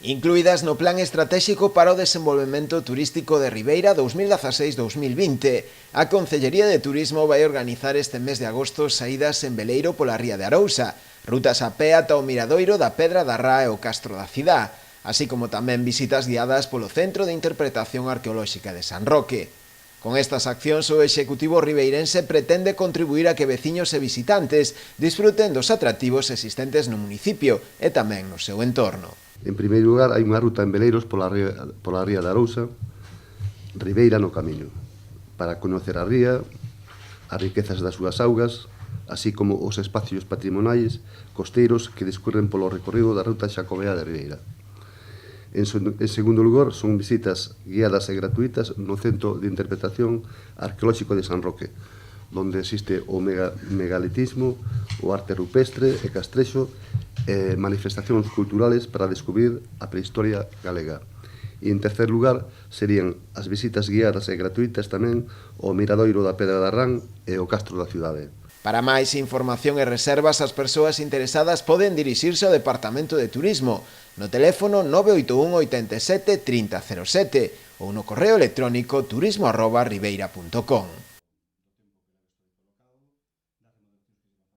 Incluídas no Plan Estratégico para o Desenvolvemento Turístico de Ribeira 2016-2020, a Concellería de Turismo vai organizar este mes de agosto saídas en veleiro pola ría de Arousa, rutas a pé ata o miradoiro da Pedra da Rá e o Castro da Cidá, así como tamén visitas guiadas polo Centro de Interpretación Arqueolóxica de San Roque. Con estas accións, o Executivo ribeirense pretende contribuir a que veciños e visitantes disfruten dos atractivos existentes no municipio e tamén no seu entorno. En primeiro lugar, hai unha ruta en veleiros pola ría de Arousa, Ribeira no camiño, para conocer a ría, as riquezas das súas augas, así como os espacios patrimoniais costeiros que discurren polo recorrido da ruta xacobea de Ribeira. En segundo lugar, son visitas guiadas e gratuitas no Centro de Interpretación Arqueolóxico de San Roque, onde existe o megalitismo, o arte rupestre e castrexo e manifestacións culturales para descubrir a prehistoria galega. E en tercer lugar, serían as visitas guiadas e gratuitas tamén ao miradoiro da Pedra da Rán e o Castro da Cidade. Para máis información e reservas, as persoas interesadas poden dirixirse ao Departamento de Turismo no teléfono 981 87 30 07 ou no correo electrónico turismo@ribeira.com.